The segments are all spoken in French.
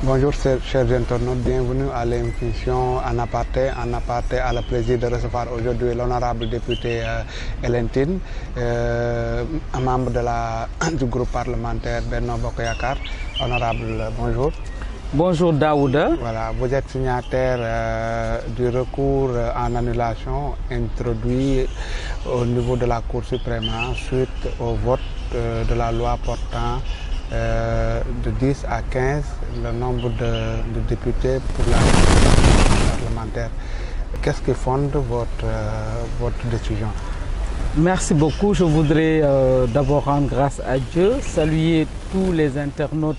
Bonjour chers internautes, bienvenue à l'émission En Aparté. En Aparté a le plaisir de recevoir aujourd'hui l'honorable député Hélène Tine, un membre du groupe parlementaire Benno Bokk Yakaar. Honorable, bonjour. Bonjour Daouda. Voilà, vous êtes signataire du recours en annulation introduit au niveau de la Cour suprême suite au vote de la loi portant de 10 à 15 le nombre de députés pour la parlementaire. Qu'est-ce qui fonde votre décision? Merci beaucoup. Je voudrais d'abord rendre grâce à Dieu, saluer tous les internautes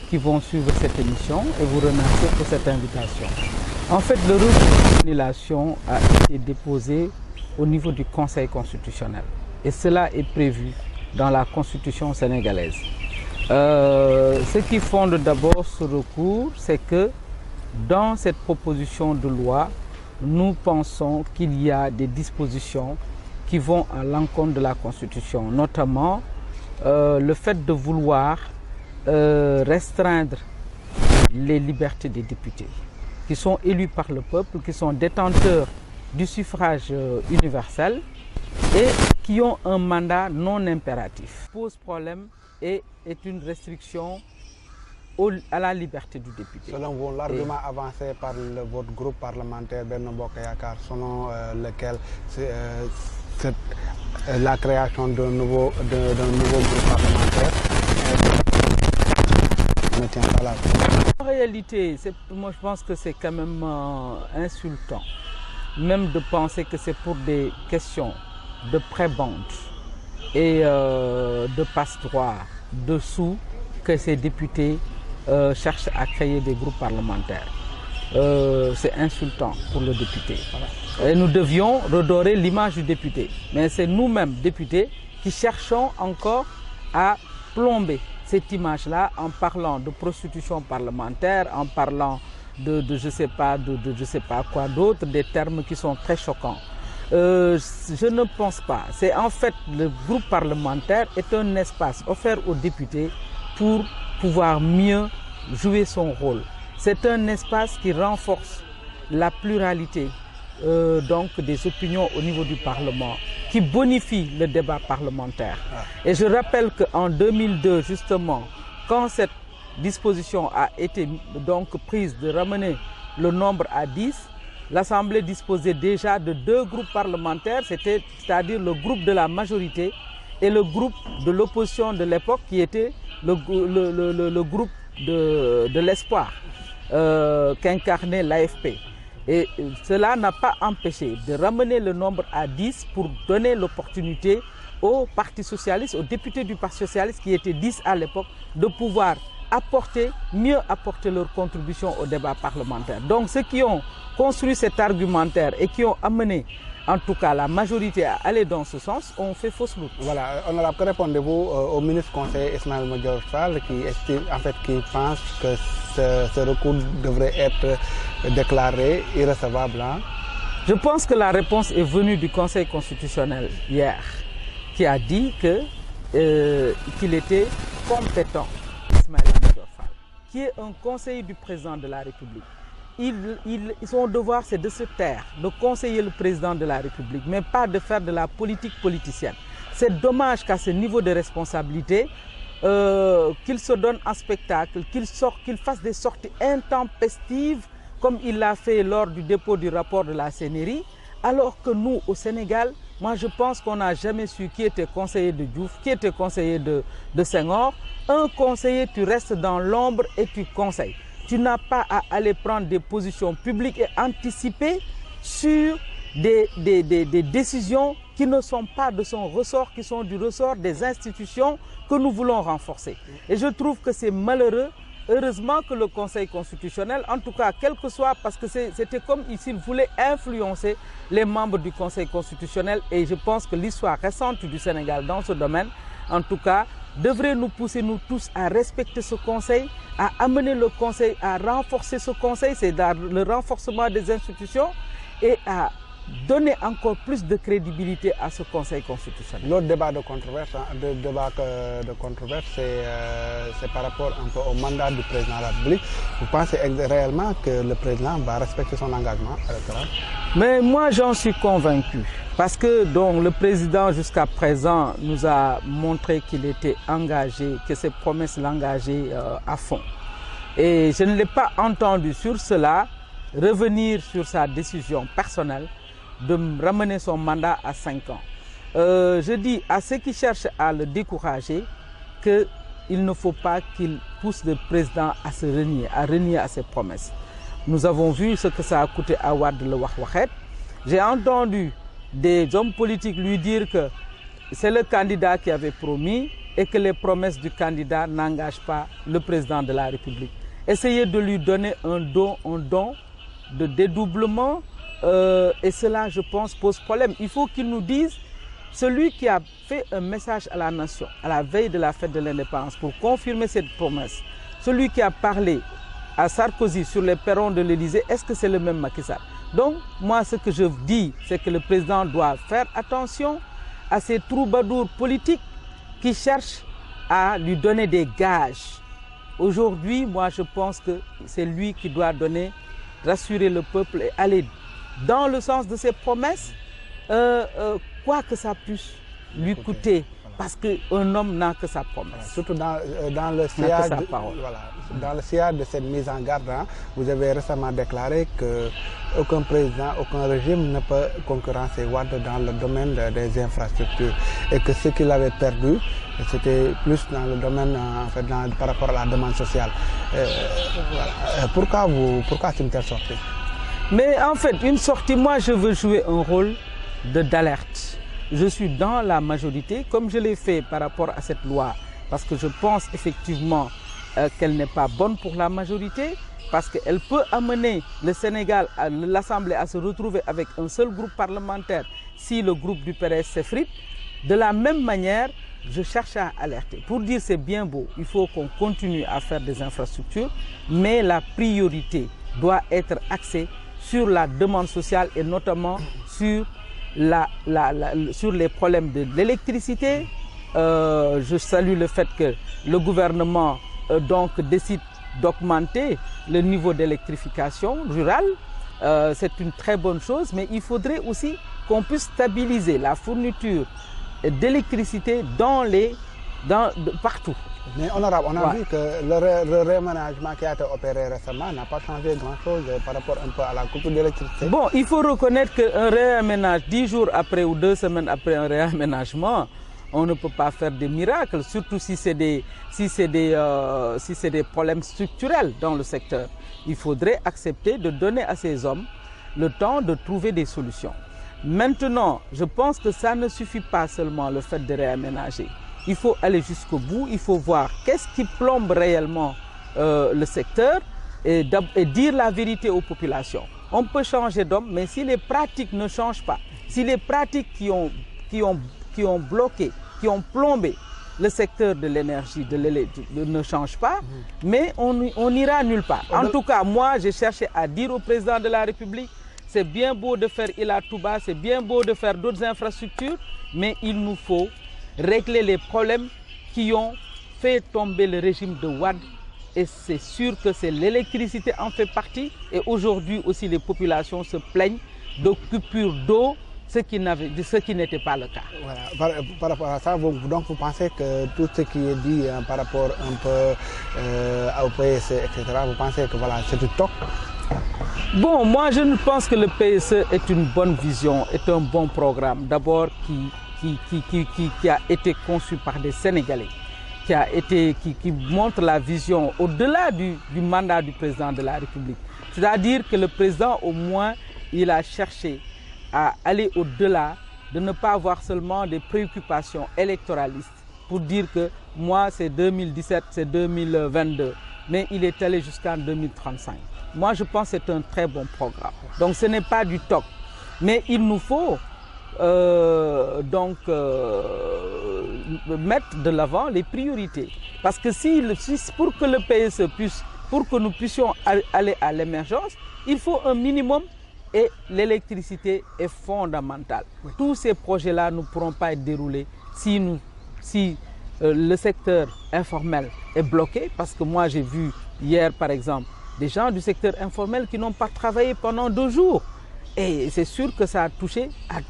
qui vont suivre cette émission et vous remercier pour cette invitation. En fait, le recours d'annulation a été déposé au niveau du Conseil constitutionnel et cela est prévu dans la Constitution sénégalaise. Ce qui fonde d'abord ce recours, c'est que dans cette proposition de loi, nous pensons qu'il y a des dispositions qui vont à l'encontre de la Constitution, notamment le fait de vouloir restreindre les libertés des députés, qui sont élus par le peuple, qui sont détenteurs du suffrage universel et qui ont un mandat non impératif. Pose problème et est une restriction à la liberté du député. Selon vous, l'argument avancé par votre groupe parlementaire Benno Bokk Yakaar, selon lequel la création d'un nouveau groupe parlementaire ne tient pas la route. En réalité, moi je pense que c'est quand même insultant, même de penser que c'est pour des questions de prébende et de passe-droit dessous que ces députés cherchent à créer des groupes parlementaires. C'est insultant pour le député. Et nous devions redorer l'image du député. Mais c'est nous-mêmes, députés, qui cherchons encore à plomber cette image-là en parlant de prostitution parlementaire, en parlant de je sais pas quoi d'autre, des termes qui sont très choquants. Je ne pense pas. C'est en fait le groupe parlementaire est un espace offert aux députés pour pouvoir mieux jouer son rôle. C'est un espace qui renforce la pluralité donc des opinions au niveau du Parlement, qui bonifie le débat parlementaire. Et je rappelle qu'en 2002, justement, quand cette disposition a été donc prise de ramener le nombre à 10, l'Assemblée disposait déjà de 2 groupes parlementaires, c'est-à-dire le groupe de la majorité et le groupe de l'opposition de l'époque qui était le groupe de l'espoir qu'incarnait l'AFP. Et cela n'a pas empêché de ramener le nombre à 10 pour donner l'opportunité au Parti socialiste, aux députés du Parti socialiste qui étaient 10 à l'époque, de pouvoir mieux apporter leur contribution au débat parlementaire. Donc ceux qui ont construit cet argumentaire et qui ont amené en tout cas la majorité à aller dans ce sens, ont fait fausse route. Voilà, honorable, que répondez-vous au ministre conseiller Ismaïla Madior Fall qui pense que ce recours devrait être déclaré irrecevable? Je pense que la réponse est venue du Conseil constitutionnel hier, qui a dit qu'il était compétent, Ismaïla Madior Fall, qui est un conseiller du président de la République. Son devoir, c'est de se taire, de conseiller le président de la République, mais pas de faire de la politique politicienne. C'est dommage qu'à ce niveau de responsabilité, qu'il se donne un spectacle, qu'il fasse des sorties intempestives, comme il l'a fait lors du dépôt du rapport de la CNRI, alors que nous, au Sénégal, moi je pense qu'on n'a jamais su qui était conseiller de Diouf, qui était conseiller de Senghor. Un conseiller, tu restes dans l'ombre et tu conseilles. Tu n'as pas à aller prendre des positions publiques et anticiper sur des décisions qui ne sont pas de son ressort, qui sont du ressort des institutions que nous voulons renforcer. Et je trouve que c'est malheureux. Heureusement que le Conseil constitutionnel, en tout cas, quel que soit, parce que c'était comme s'il voulait influencer les membres du Conseil constitutionnel, et je pense que l'histoire récente du Sénégal dans ce domaine, en tout cas, devrait nous pousser, nous tous, à respecter ce Conseil, à amener le Conseil, à renforcer ce Conseil, c'est le renforcement des institutions, et à donner encore plus de crédibilité à ce Conseil constitutionnel. L'autre débat de controverse, c'est par rapport un peu au mandat du président de la République. Vous pensez réellement que le président va respecter son engagement électoral? Mais moi, j'en suis convaincu. Parce que donc, le président, jusqu'à présent, nous a montré qu'il était engagé, que ses promesses l'engageaient à fond. Et je ne l'ai pas entendu sur cela revenir sur sa décision personnelle de ramener son mandat à 5 ans. Je dis à ceux qui cherchent à le décourager qu'il ne faut pas qu'il pousse le président à renier à ses promesses. Nous avons vu ce que ça a coûté à Wade le Wahwahet. J'ai entendu des hommes politiques lui dire que c'est le candidat qui avait promis et que les promesses du candidat n'engagent pas le président de la République. Essayez de lui donner un don de dédoublement et cela, je pense, pose problème. Il faut qu'il nous dise, celui qui a fait un message à la nation à la veille de la fête de l'indépendance pour confirmer cette promesse, celui qui a parlé à Sarkozy sur les perrons de l'Élysée, est-ce que c'est le même Macky Sall? Donc, moi, ce que je dis, c'est que le président doit faire attention à ces troubadours politiques qui cherchent à lui donner des gages. Aujourd'hui, moi, je pense que c'est lui qui doit rassurer le peuple et aller dans le sens de ses promesses, quoi que ça puisse lui coûter. Parce qu'un homme n'a que sa promesse. Surtout dans le sillage de cette mise en garde, hein, vous avez récemment déclaré qu'aucun président, aucun régime ne peut concurrencer Wade dans le domaine des infrastructures. Et que ce qu'il avait perdu, c'était plus dans le domaine, par rapport à la demande sociale. Pourquoi c'est une telle sortie? Mais en fait, une sortie, moi je veux jouer un rôle d'alerte. Je suis dans la majorité, comme je l'ai fait par rapport à cette loi, parce que je pense effectivement qu'elle n'est pas bonne pour la majorité, parce qu'elle peut amener le Sénégal, l'Assemblée à se retrouver avec un seul groupe parlementaire si le groupe du PDS s'effrite. De la même manière, je cherche à alerter. Pour dire c'est bien beau, il faut qu'on continue à faire des infrastructures, mais la priorité doit être axée sur la demande sociale et notamment sur les problèmes de l'électricité. Je salue le fait que le gouvernement décide d'augmenter le niveau d'électrification rurale. C'est une très bonne chose, mais il faudrait aussi qu'on puisse stabiliser la fourniture d'électricité partout. Mais honorable, on a vu que le réaménagement qui a été opéré récemment n'a pas changé grand-chose par rapport un peu à la coupure d'électricité. Bon, il faut reconnaître qu'un réaménagement, 10 jours après ou 2 semaines après un réaménagement, on ne peut pas faire des miracles, surtout si c'est des problèmes structurels dans le secteur. Il faudrait accepter de donner à ces hommes le temps de trouver des solutions. Maintenant, je pense que ça ne suffit pas seulement le fait de réaménager. Il faut aller jusqu'au bout, il faut voir qu'est-ce qui plombe réellement le secteur et dire la vérité aux populations. On peut changer d'homme, mais si les pratiques ne changent pas, si les pratiques qui ont bloqué, qui ont plombé le secteur de l'énergie ne changent pas, mais on n'ira nulle part. En tout cas, moi, j'ai cherché à dire au président de la République, c'est bien beau de faire Ila Touba, c'est bien beau de faire d'autres infrastructures, mais il nous faut régler les problèmes qui ont fait tomber le régime de Wade. Et c'est sûr que c'est l'électricité en fait partie. Et aujourd'hui aussi, les populations se plaignent de coupures d'eau, ce qui n'était pas le cas. Voilà. Par rapport à ça, donc vous pensez que tout ce qui est dit par rapport un peu au PSE, etc., vous pensez que voilà, c'est du top? Bon, moi je ne pense que le PSE est une bonne vision, est un bon programme. D'abord qui a été conçu par des Sénégalais, qui montre la vision au-delà du mandat du président de la République. C'est-à-dire que le président, au moins, il a cherché à aller au-delà, de ne pas avoir seulement des préoccupations électoralistes pour dire que moi c'est 2017, c'est 2022, mais il est allé jusqu'en 2035. Moi je pense que c'est un très bon programme. Donc ce n'est pas du TOC, mais il nous faut mettre de l'avant les priorités. Parce que pour que le PSE pour que nous puissions aller à l'émergence, il faut un minimum Et l'électricité est fondamentale. Oui. Tous ces projets-là ne pourront pas être déroulés si le secteur informel est bloqué. Parce que moi, j'ai vu hier, par exemple, des gens du secteur informel qui n'ont pas travaillé pendant 2 jours. Et c'est sûr que ça a touché à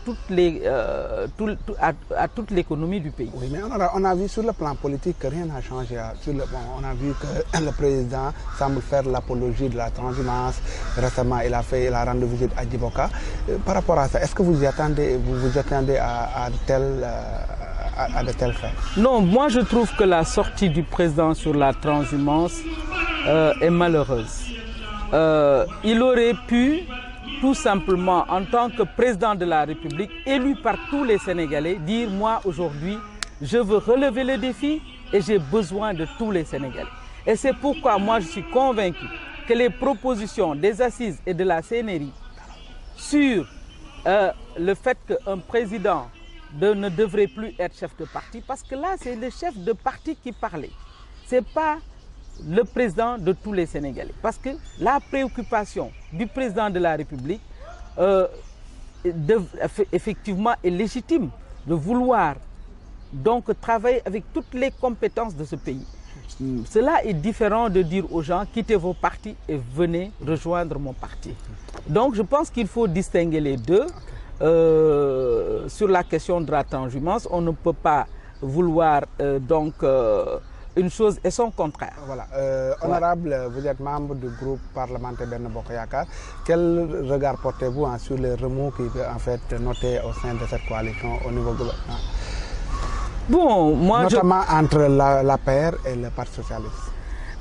toute l'économie du pays. Oui, mais on a vu sur le plan politique que rien n'a changé. On a vu que le président semble faire l'apologie de la transhumance. Récemment, il a rendu visite à Djiboka. Par rapport à ça, est-ce que vous vous attendez à de tels faits? Non, moi je trouve que la sortie du président sur la transhumance est malheureuse. Il aurait pu tout simplement, en tant que président de la République, élu par tous les Sénégalais, dire moi aujourd'hui, je veux relever le défi et j'ai besoin de tous les Sénégalais. Et c'est pourquoi moi je suis convaincu que les propositions des assises et de la CNRI sur le fait qu'un président ne devrait plus être chef de parti, parce que là c'est le chef de parti qui parlait, c'est pas le président de tous les Sénégalais. Parce que la préoccupation du président de la République, effectivement, est légitime de vouloir donc travailler avec toutes les compétences de ce pays. Cela est différent de dire aux gens, quittez vos partis et venez rejoindre mon parti. Donc je pense qu'il faut distinguer les deux. Sur la question de la transhumance, on ne peut pas vouloir une chose et son contraire. Voilà. Honorable, vous êtes membre du groupe parlementaire Benno Bokk Yakaar. Quel regard portez-vous sur les remous qui en fait notés au sein de cette coalition au niveau gouvernement? Bon, moi notamment entre l'APR et le Parti socialiste.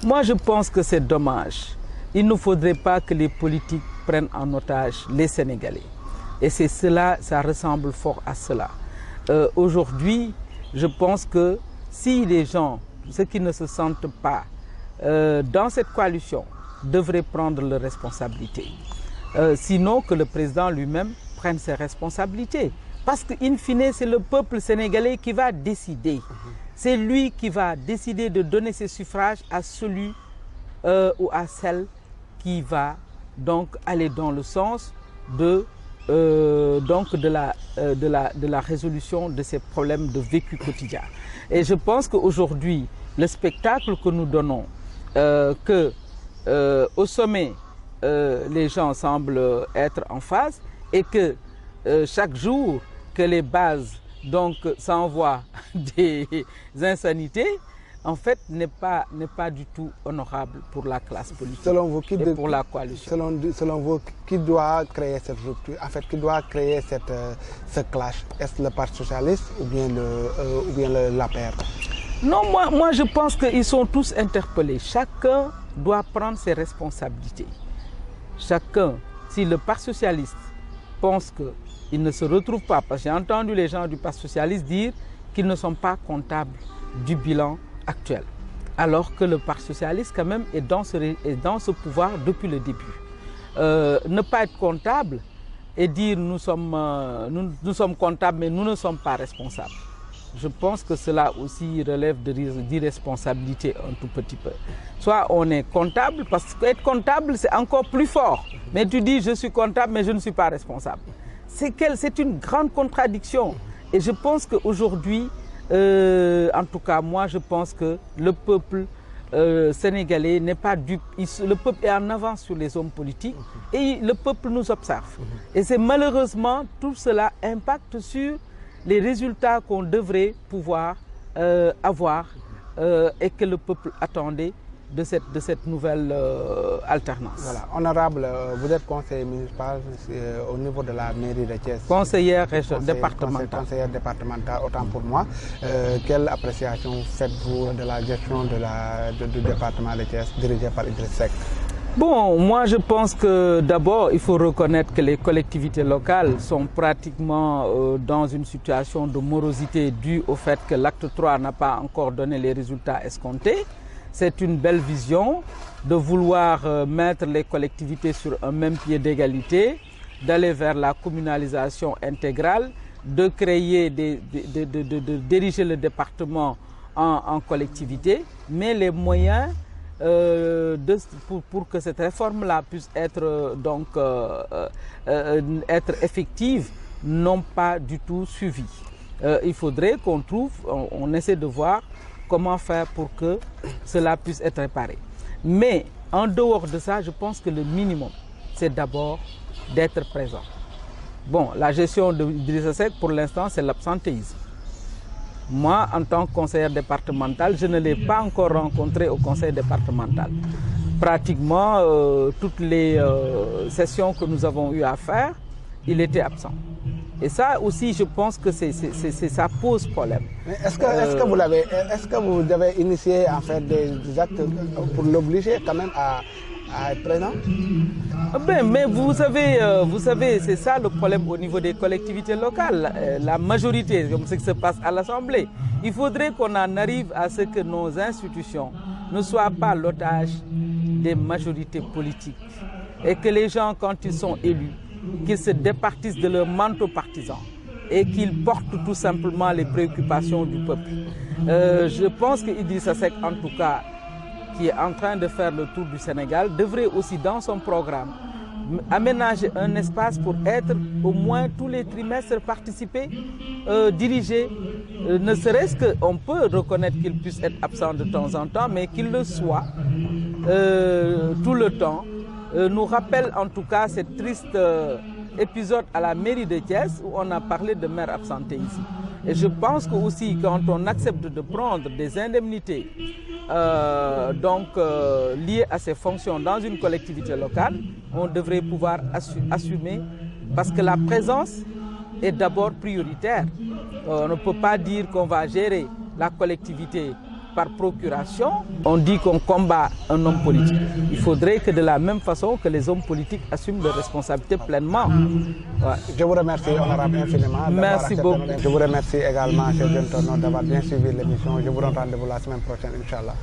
Moi je pense que c'est dommage. Il ne faudrait pas que les politiques prennent en otage les Sénégalais. Et c'est cela, ça ressemble fort à cela. Aujourd'hui, je pense que si les gens, ceux qui ne se sentent pas dans cette coalition, devraient prendre leurs responsabilités. Sinon que le président lui-même prenne ses responsabilités. Parce qu'in fine, c'est le peuple sénégalais qui va décider. C'est lui qui va décider de donner ses suffrages à celui ou à celle qui va donc aller dans le sens de la résolution de ces problèmes de vécu quotidien. Et je pense qu'aujourd'hui, le spectacle que nous donnons, au sommet, les gens semblent être en phase et que chaque jour que les bases donc s'envoient des insanités, en fait, n'est pas du tout honorable pour la classe politique et pour la coalition. Selon vous, qui doit créer cette rupture, en fait, qui doit créer ce clash? Est-ce le Parti socialiste ou bien l'APR? Non, moi je pense qu'ils sont tous interpellés. Chacun doit prendre ses responsabilités. Chacun, si le Parti socialiste pense qu'il ne se retrouve pas, parce que j'ai entendu les gens du Parti socialiste dire qu'ils ne sont pas comptables du bilan actuel, alors que le Parti socialiste quand même est dans ce pouvoir depuis le début. Ne pas être comptable et dire nous sommes comptables mais nous ne sommes pas responsables. Je pense que cela aussi relève d'irresponsabilité un tout petit peu. Soit on est comptable, parce qu'être comptable c'est encore plus fort. Mais tu dis je suis comptable mais je ne suis pas responsable. C'est une grande contradiction. Et je pense qu'aujourd'hui, en tout cas, moi, je pense que le peuple sénégalais n'est pas dupe. Le peuple est en avance sur les hommes politiques et le peuple nous observe. Et c'est malheureusement, tout cela impacte sur les résultats qu'on devrait pouvoir avoir et que le peuple attendait de cette nouvelle alternance. Voilà. Honorable, vous êtes conseiller municipal au niveau de la mairie de Thiès. Conseillère départementale. Conseillère départementale, autant pour moi. Quelle appréciation faites-vous de la gestion du département de Thiès dirigé par Idriss Seck? Bon, moi je pense que d'abord il faut reconnaître que les collectivités locales sont pratiquement dans une situation de morosité due au fait que l'acte 3 n'a pas encore donné les résultats escomptés. C'est une belle vision de vouloir mettre les collectivités sur un même pied d'égalité, d'aller vers la communalisation intégrale, de créer, de diriger le département en collectivité, mais les moyens pour que cette réforme-là puisse être être effective, n'ont pas du tout suivi. Il faudrait qu'on trouve, on essaie de voir comment faire pour que cela puisse être réparé. Mais en dehors de ça, je pense que le minimum, c'est d'abord d'être présent. Bon, la gestion de Idrissa Seck, pour l'instant, c'est l'absentéisme. Moi, en tant que conseillère départementale, je ne l'ai pas encore rencontré au conseil départemental. Pratiquement, toutes les sessions que nous avons eu à faire, il était absent. Et ça aussi, je pense que ça pose problème. Est-ce que vous avez initié en fait des actes pour l'obliger quand même à être présent? Mais vous savez, c'est ça le problème au niveau des collectivités locales. La majorité, comme ce qui se passe à l'Assemblée. Il faudrait qu'on en arrive à ce que nos institutions ne soient pas l'otage des majorités politiques. Et que les gens, quand ils sont élus, qu'ils se départissent de leur manteau partisan et qu'ils portent tout simplement les préoccupations du peuple. Je pense que Idrissa Seck, en tout cas, qui est en train de faire le tour du Sénégal, devrait aussi dans son programme aménager un espace pour être au moins tous les trimestres participer, diriger, ne serait-ce qu'on peut reconnaître qu'il puisse être absent de temps en temps, mais qu'il le soit tout le temps. Nous rappelle en tout cas ce triste épisode à la mairie de Thiès où on a parlé de maires absentés ici. Et je pense que aussi quand on accepte de prendre des indemnités liées à ces fonctions dans une collectivité locale, on devrait pouvoir assumer parce que la présence est d'abord prioritaire. On ne peut pas dire qu'on va gérer la collectivité par procuration, on dit qu'on combat un homme politique. Il faudrait que de la même façon que les hommes politiques assument leurs responsabilités pleinement. Ouais. Je vous remercie, honorable, infiniment. Merci beaucoup. Je vous remercie également, chers internautes, d'avoir bien suivi l'émission. Je vous rends rendez-vous la semaine prochaine, Inch'Allah.